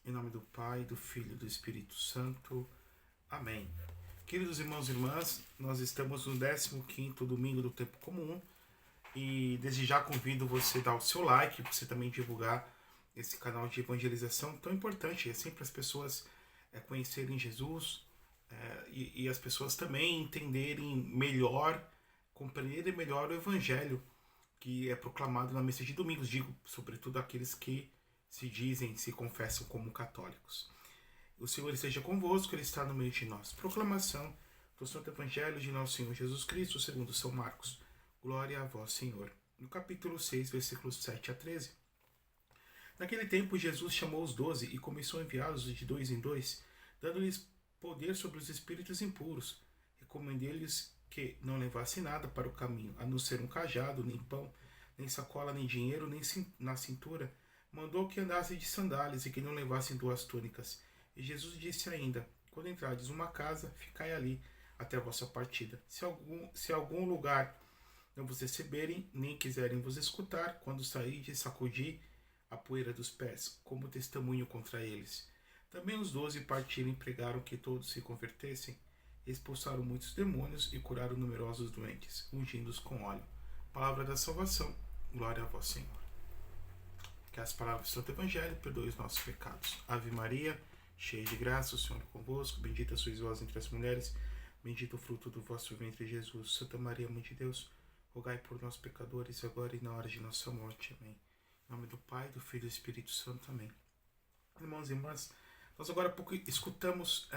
Em nome do Pai, do Filho e do Espírito Santo. Amém. Queridos irmãos e irmãs, nós estamos no 15º domingo do tempo comum e desde já convido você a dar o seu like, você também divulgar esse canal de evangelização tão importante. É sempre as pessoas conhecerem Jesus e as pessoas também entenderem melhor, compreenderem melhor o Evangelho que é proclamado na missa de domingos, digo, sobretudo aqueles que se confessam como católicos. O Senhor esteja convosco, Ele está no meio de nós. Proclamação do Santo Evangelho de Nosso Senhor Jesus Cristo, segundo São Marcos. Glória a vós, Senhor. No capítulo 6, versículos 7 a 13. Naquele tempo, Jesus chamou os 12 e começou a enviá-los de dois em dois, dando-lhes poder sobre os espíritos impuros. Recomendei-lhes que não levassem nada para o caminho, a não ser um cajado, nem pão, nem sacola, nem dinheiro, nem na cintura. Mandou que andassem de sandálias e que não levassem 2 túnicas. E Jesus disse ainda: quando entrardes numa casa, ficai ali até a vossa partida. Se algum lugar não vos receberem, nem quiserem vos escutar, quando sairdes, sacudi a poeira dos pés, como testemunho contra eles. Também os 12 partiram e pregaram que todos se convertessem. Expulsaram muitos demônios e curaram numerosos doentes, ungindo-os com óleo. Palavra da salvação. Glória a vós, Senhor. Que as palavras do Santo Evangelho perdoem os nossos pecados. Ave Maria, cheia de graça, o Senhor é convosco. Bendita sois vós entre as mulheres. Bendito o fruto do vosso ventre, Jesus. Santa Maria, Mãe de Deus, rogai por nós, pecadores, agora e na hora de nossa morte. Amém. Em nome do Pai, do Filho e do Espírito Santo. Amém. Irmãos e irmãs, nós agora há pouco escutamos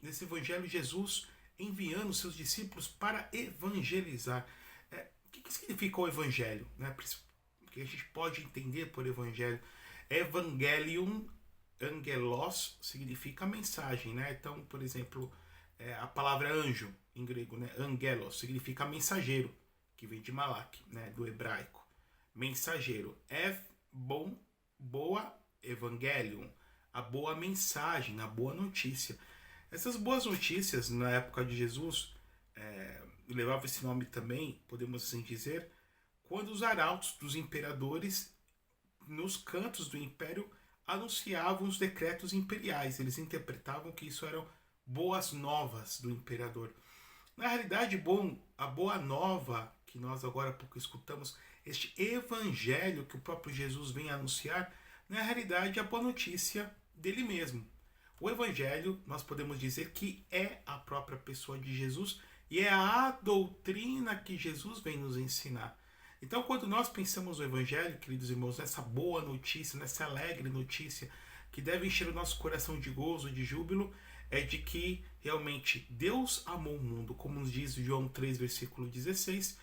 nesse Evangelho Jesus enviando seus discípulos para evangelizar. O que significa o Evangelho? O que a gente pode entender por Evangelho? Evangelium, angelos, significa mensagem. Então, por exemplo, a palavra anjo, em grego, angelos, significa mensageiro, que vem de Malak, do hebraico. Mensageiro. Boa evangelium, a boa mensagem, a boa notícia. Essas boas notícias, na época de Jesus, levava esse nome também, podemos assim dizer, quando os arautos dos imperadores, nos cantos do império, anunciavam os decretos imperiais. Eles interpretavam que isso eram boas novas do imperador. Na realidade, a boa nova que nós agora há pouco escutamos, este evangelho que o próprio Jesus vem anunciar, na realidade é a boa notícia dele mesmo. O evangelho, nós podemos dizer que é a própria pessoa de Jesus e é a doutrina que Jesus vem nos ensinar. Então, quando nós pensamos no evangelho, queridos irmãos, nessa boa notícia, nessa alegre notícia que deve encher o nosso coração de gozo, de júbilo, é de que realmente Deus amou o mundo, como nos diz João 3, versículo 16.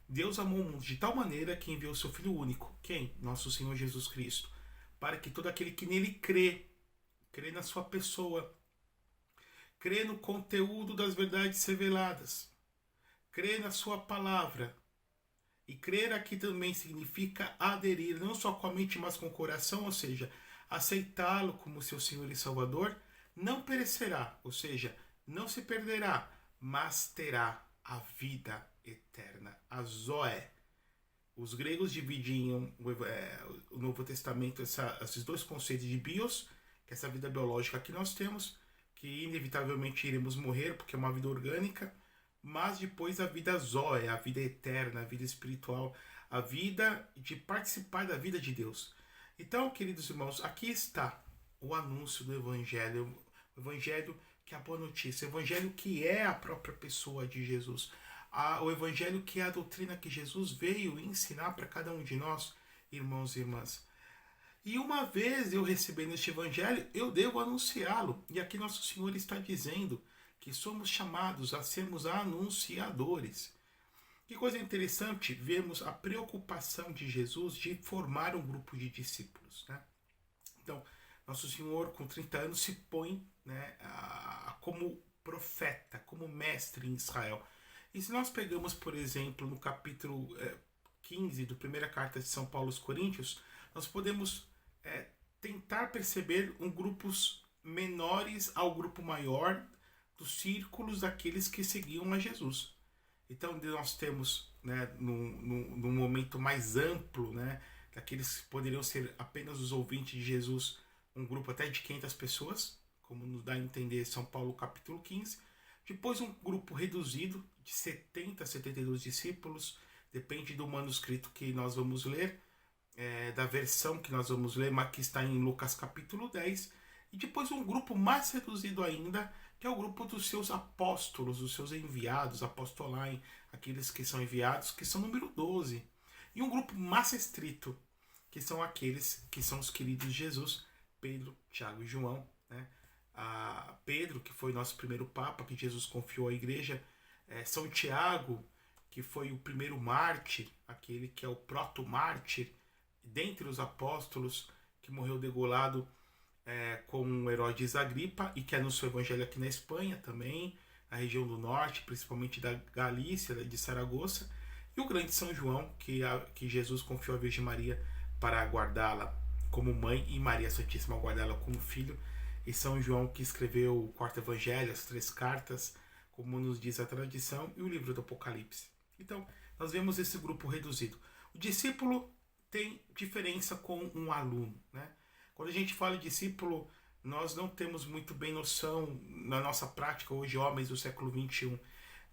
Deus amou o mundo de tal maneira que enviou o seu Filho único. Quem? Nosso Senhor Jesus Cristo. Para que todo aquele que nele crê na sua pessoa, crê no conteúdo das verdades reveladas, crê na sua palavra. E crer aqui também significa aderir, não só com a mente, mas com o coração, ou seja, aceitá-lo como seu Senhor e Salvador, não perecerá, ou seja, não se perderá, mas terá a vida eterna, a Zoé. Os gregos dividiam o Novo Testamento, esses dois conceitos de bios, que é essa vida biológica que nós temos, que inevitavelmente iremos morrer, porque é uma vida orgânica, mas depois a vida Zoé, a vida eterna, a vida espiritual, a vida de participar da vida de Deus. Então, queridos irmãos, aqui está o anúncio do Evangelho, o Evangelho que é a boa notícia, o Evangelho que é a própria pessoa de Jesus, o Evangelho que é a doutrina que Jesus veio ensinar para cada um de nós, irmãos e irmãs. E uma vez eu recebendo este Evangelho, eu devo anunciá-lo. E aqui Nosso Senhor está dizendo que somos chamados a sermos anunciadores. Que coisa interessante vermos a preocupação de Jesus de formar um grupo de discípulos. Então, Nosso Senhor, com 30 anos, se põe como profeta, como mestre em Israel. E se nós pegamos, por exemplo, no capítulo 15 da primeira carta de São Paulo aos Coríntios, nós podemos tentar perceber grupos menores ao grupo maior dos círculos daqueles que seguiam a Jesus. Então nós temos, num momento mais amplo, daqueles que poderiam ser apenas os ouvintes de Jesus, um grupo até de 500 pessoas, como nos dá a entender São Paulo capítulo 15. Depois um grupo reduzido de 70 a 72 discípulos, depende do manuscrito que nós vamos ler, da versão que nós vamos ler, mas que está em Lucas capítulo 10. E depois um grupo mais reduzido ainda, que é o grupo dos seus apóstolos, dos seus enviados, apostolai, aqueles que são enviados, que são número 12. E um grupo mais restrito, que são aqueles que são os queridos de Jesus, Pedro, Tiago e João, né? Pedro, que foi nosso primeiro papa, que Jesus confiou à igreja, São Tiago, que foi o primeiro mártir, aquele que é o proto-mártir, dentre os apóstolos, que morreu degolado com Herodes Agripa, e que anunciou o evangelho aqui na Espanha também, na região do norte, principalmente da Galícia, de Saragoça, e o grande São João, que Jesus confiou à Virgem Maria para guardá-la como mãe, e Maria Santíssima guardá-la como filho, e São João, que escreveu o quarto evangelho, as 3 cartas, como nos diz a tradição, e o livro do Apocalipse. Então, nós vemos esse grupo reduzido. O discípulo tem diferença com um aluno, né? Quando a gente fala de discípulo, nós não temos muito bem noção, na nossa prática hoje, homens do século XXI,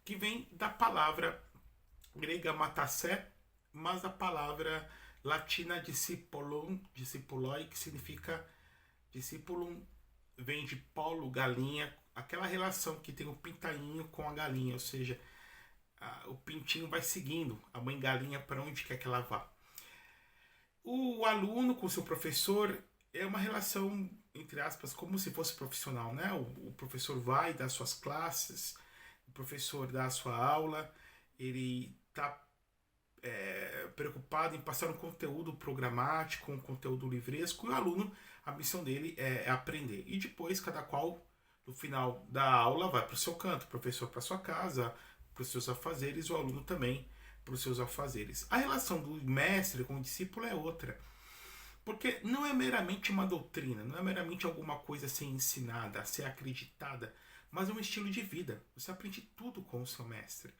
que vem da palavra grega matassé, mas da palavra latina discipulum, discipuloi, que significa discipulum, vem de polo, galinha, aquela relação que tem o pintainho com a galinha, ou seja, o pintinho vai seguindo a mãe galinha para onde quer que ela vá. O aluno com seu professor é uma relação, entre aspas, como se fosse profissional, né? O professor vai dar suas classes, o professor dá a sua aula, ele está preocupado em passar um conteúdo programático, um conteúdo livresco, e o aluno, a missão dele é aprender. E depois, cada qual, no final da aula, vai para o seu canto, o professor para sua casa, para os seus afazeres, o aluno também para os seus afazeres. A relação do mestre com o discípulo é outra. Porque não é meramente uma doutrina, não é meramente alguma coisa a ser ensinada, a ser acreditada, mas é um estilo de vida. Você aprende tudo com o seu mestre.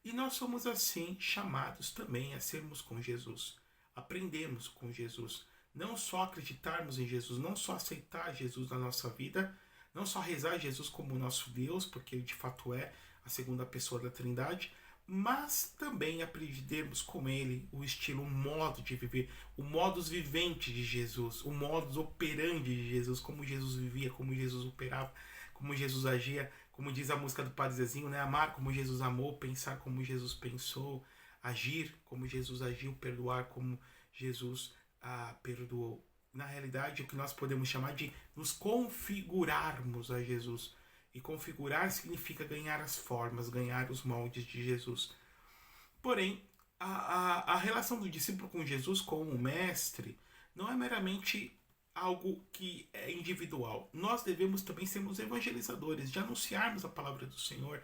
E nós somos assim chamados também a sermos com Jesus. Aprendemos com Jesus. Não só acreditarmos em Jesus, não só aceitar Jesus na nossa vida, não só rezar Jesus como nosso Deus, porque ele de fato é a segunda pessoa da Trindade, mas também aprendermos com ele o estilo, o modo de viver, o modus vivente de Jesus, o modus operandi de Jesus, como Jesus vivia, como Jesus operava, como Jesus agia, como diz a música do Padre Zezinho, né? Amar como Jesus amou, pensar como Jesus pensou, agir como Jesus agiu, perdoar como Jesus perdoou. Na realidade, o que nós podemos chamar de nos configurarmos a Jesus. E configurar significa ganhar as formas, ganhar os moldes de Jesus. Porém, a relação do discípulo com Jesus, com o mestre, não é meramente algo que é individual. Nós devemos também sermos evangelizadores, de anunciarmos a palavra do Senhor,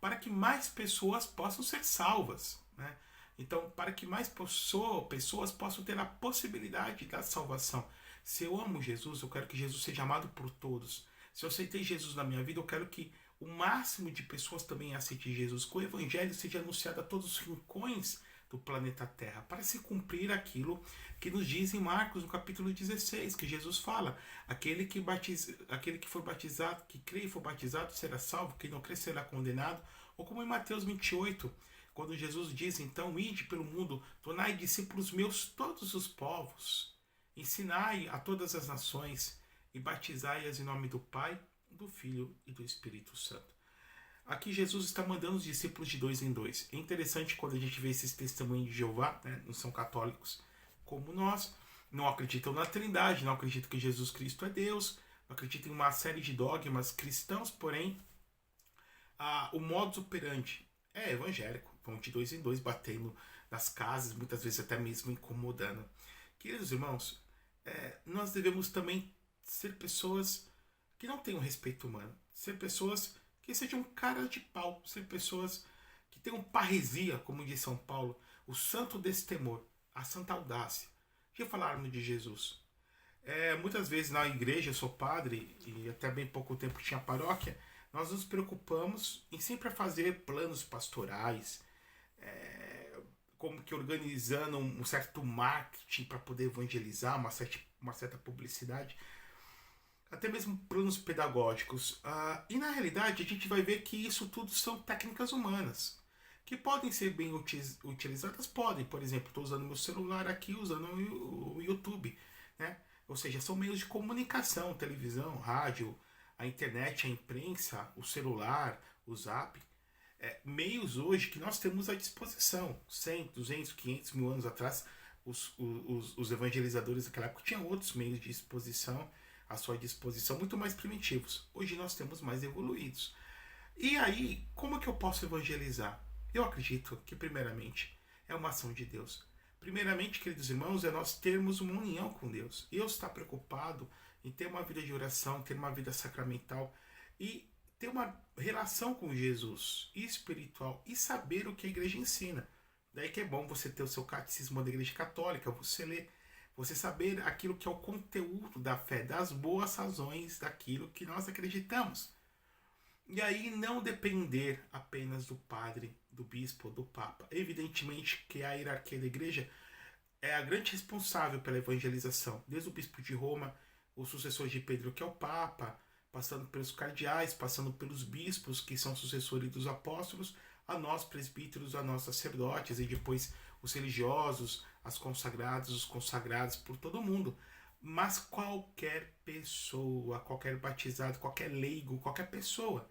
para que mais pessoas possam ser salvas, né? Então, para que mais pessoas possam ter a possibilidade da salvação. Se eu amo Jesus, eu quero que Jesus seja amado por todos. Se eu aceitei Jesus na minha vida, eu quero que o máximo de pessoas também aceitem Jesus, que o Evangelho seja anunciado a todos os rincões do planeta Terra, para se cumprir aquilo que nos diz em Marcos, no capítulo 16, que Jesus fala, aquele que for batizado, que crê e for batizado, será salvo, quem não crê será condenado, ou como em Mateus 28, quando Jesus diz, então, ide pelo mundo, tornai discípulos meus todos os povos, ensinai a todas as nações, e batizai-as em nome do Pai, do Filho e do Espírito Santo. Aqui Jesus está mandando os discípulos de 2 em 2. É interessante quando a gente vê esses testemunhos de Jeová, né, não são católicos como nós, não acreditam na Trindade, não acreditam que Jesus Cristo é Deus, não acreditam em uma série de dogmas cristãos, porém, o modus operandi é evangélico, vão de 2 em 2 batendo nas casas, muitas vezes até mesmo incomodando. Queridos irmãos, nós devemos também ser pessoas que não tenham respeito humano, ser pessoas que sejam cara de pau, ser pessoas que tenham parresia, como diz São Paulo, o santo destemor, a santa audácia de falarmos de Jesus. Muitas vezes na igreja, eu sou padre e até bem pouco tempo tinha paróquia, nós nos preocupamos em sempre fazer planos pastorais, como que organizando um certo marketing para poder evangelizar, uma certa publicidade. até mesmo planos pedagógicos. E na realidade a gente vai ver que isso tudo são técnicas humanas, que podem ser bem utilizadas, podem. Por exemplo, estou usando meu celular aqui, usando o YouTube, né? Ou seja, são meios de comunicação, televisão, rádio, a internet, a imprensa, o celular, o zap. Meios hoje que nós temos à disposição. 100, 200, 500 mil anos atrás, os evangelizadores daquela época tinham outros meios de exposição, à sua disposição, muito mais primitivos. Hoje nós temos mais evoluídos. E aí, como é que eu posso evangelizar? Eu acredito que, primeiramente, é uma ação de Deus. Primeiramente, queridos irmãos, é nós termos uma união com Deus. Deus está preocupado em ter uma vida de oração, ter uma vida sacramental e ter uma relação com Jesus espiritual e saber o que a igreja ensina. Daí que é bom você ter o seu catecismo da igreja católica, você ler, você saber aquilo que é o conteúdo da fé, das boas razões daquilo que nós acreditamos. E aí não depender apenas do padre, do bispo, do papa. Evidentemente que a hierarquia da igreja é a grande responsável pela evangelização, desde o bispo de Roma, o sucessor de Pedro, que é o papa, passando pelos cardeais, passando pelos bispos, que são sucessores dos apóstolos, a nós presbíteros, a nós sacerdotes, e depois os religiosos, as consagradas, os consagrados, por todo mundo. Mas qualquer pessoa, qualquer batizado, qualquer leigo, qualquer pessoa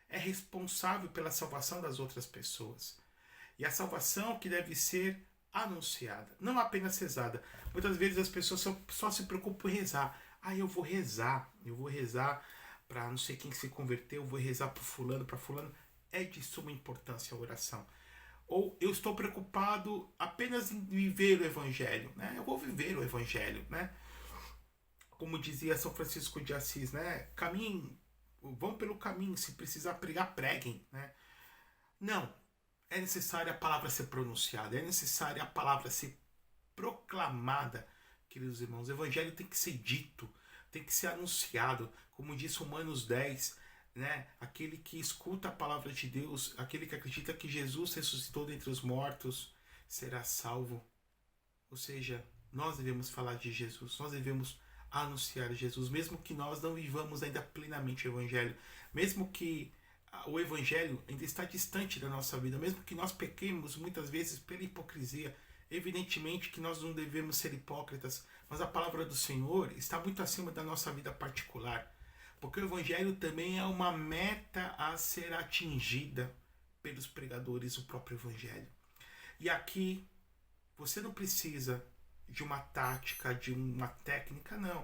é responsável pela salvação das outras pessoas. E a salvação que deve ser anunciada, não apenas rezada. Muitas vezes as pessoas só se preocupam em rezar. Eu vou rezar para não sei quem se converteu, eu vou rezar para fulano, para fulano. É de suma importância a oração. Ou eu estou preocupado apenas em viver o Evangelho, né? Eu vou viver o Evangelho, né? Como dizia São Francisco de Assis, né? Caminhem, vão pelo caminho, se precisar pregar, preguem, né? Não, é necessária a palavra ser pronunciada, é necessária a palavra ser proclamada, queridos irmãos. O Evangelho tem que ser dito, tem que ser anunciado, como diz Romanos 10, né? Aquele que escuta a palavra de Deus, aquele que acredita que Jesus ressuscitou dentre os mortos, será salvo. Ou seja, nós devemos falar de Jesus, nós devemos anunciar Jesus, mesmo que nós não vivamos ainda plenamente o Evangelho, mesmo que o Evangelho ainda está distante da nossa vida, mesmo que nós pequemos muitas vezes pela hipocrisia. Evidentemente que nós não devemos ser hipócritas, mas a palavra do Senhor está muito acima da nossa vida particular, porque o Evangelho também é uma meta a ser atingida pelos pregadores do próprio Evangelho. E aqui você não precisa de uma tática, de uma técnica, não.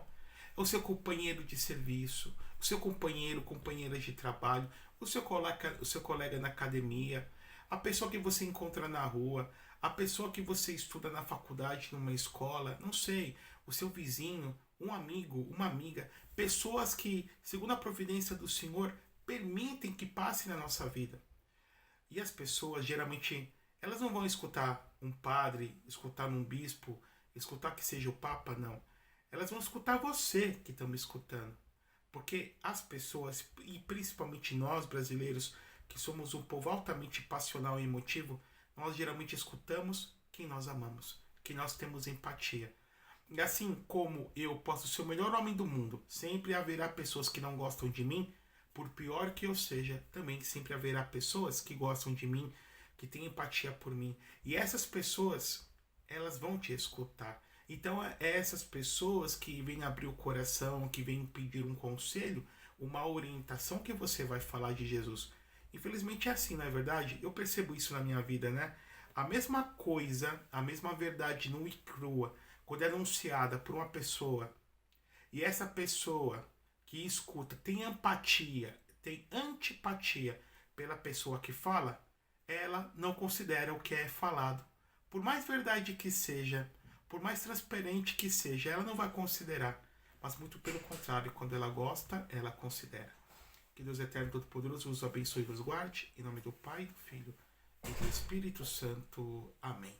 É o seu companheiro de serviço, o seu companheiro, companheira de trabalho, o seu colega na academia, a pessoa que você encontra na rua, a pessoa que você estuda na faculdade, numa escola, não sei, o seu vizinho, um amigo, uma amiga, pessoas que, segundo a providência do Senhor, permitem que passem na nossa vida. E as pessoas, geralmente, elas não vão escutar um padre, escutar um bispo, escutar que seja o Papa, não. Elas vão escutar você que estão me escutando. Porque as pessoas, e principalmente nós brasileiros, que somos um povo altamente passional e emotivo, nós geralmente escutamos quem nós amamos, quem nós temos empatia. E assim como eu posso ser o melhor homem do mundo, sempre haverá pessoas que não gostam de mim, por pior que eu seja, também sempre haverá pessoas que gostam de mim, que têm empatia por mim. E essas pessoas, elas vão te escutar. Então é essas pessoas que vêm abrir o coração, que vêm pedir um conselho, uma orientação que você vai falar de Jesus. Infelizmente é assim, não é verdade? Eu percebo isso na minha vida, né? A mesma coisa, a mesma verdade nua e crua, quando é anunciada por uma pessoa, e essa pessoa que escuta tem empatia, tem antipatia pela pessoa que fala, ela não considera o que é falado. Por mais verdade que seja, por mais transparente que seja, ela não vai considerar. Mas muito pelo contrário, quando ela gosta, ela considera. Que Deus Eterno Todo-Poderoso os abençoe e os guarde. Em nome do Pai, do Filho e do Espírito Santo. Amém.